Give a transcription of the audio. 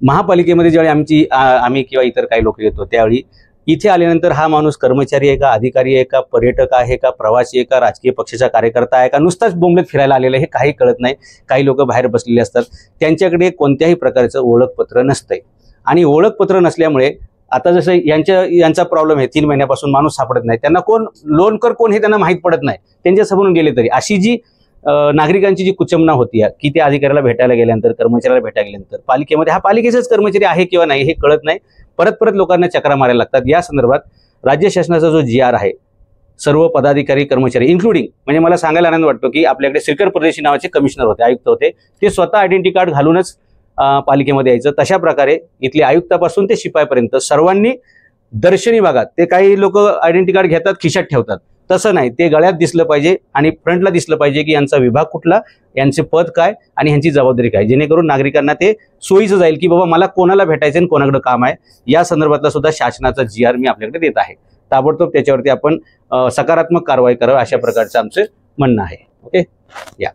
महापालिकेमध्ये ज्यावेळी आम्ही किंवा इतर काही लोक येतो त्यावेळी इथे आल्यानंतर हा माणूस कर्मचारी आहे का, अधिकारी आहे का, पर्यटक आहे का, प्रवासी आहे का, राजकीय पक्षाचा कार्यकर्ता आहे का, नुसताच बोंबलत फिरायला आलेला आहे हे काही कळत नाही. काही लोक बाहेर बसलेले असतात, त्यांच्याकडे कोणत्याही प्रकारचं ओळखपत्र नसतंय. आणि ओळखपत्र नसल्यामुळे आता जसं यांचा प्रॉब्लेम आहे, 3 महिन्यापासून माणूस सापडत नाही, त्यांना कोण लोनकर कोण हे त्यांना माहीत पडत नाही. त्यांच्यासमोरून गेले तरी अशी जी नागरिकांची जी कुचंबना होती की त्या अधिकाऱ्याला भेटायला गेल्यानंतर, कर्मचाऱ्याला भेटायला गेल्यानंतर पालिकेमध्ये हा पालिकेचाच कर्मचारी आहे किंवा नाही हे कळत नाही. परत लोकांना चक्रा मारायला लागतात. या संदर्भात राज्य शासनाचा जो GR आहे, सर्व पदाधिकारी कर्मचारी इन्क्लुडिंग, म्हणजे मला सांगायला आनंद वाटतो की आपल्याकडे श्रीकर परदेशी नावाचे कमिशनर होते, आयुक्त होते, ते स्वतः आयडेंटिटी कार्ड घालूनच पालिकेमध्ये यायचं. तशा प्रकारे इथले आयुक्तापासून ते शिपाईपर्यंत सर्वांनी दर्शनी भागात, ते काही लोक आयडेंटिटी कार्ड घेतात खिशात ठेवतात, तसं नाही, ते गळ्यात दिसलं पाहिजे आणि फ्रंटला दिसलं पाहिजे की यांचा विभाग कुठला, यांचे पद काय आणि यांची जबाबदारी काय, जेणेकरून नागरिकांना ते सोयीचं जाईल की बाबा मला कोणाला भेटायचं आणि कोणाकडे काम आहे. या संदर्भातला सुद्धा शासनाचा GR मी आपल्याकडे देत आहे. ताबडतोब त्याच्यावरती आपण सकारात्मक कारवाई करावी अशा प्रकारचं आमचं म्हणणं आहे. ओके, या.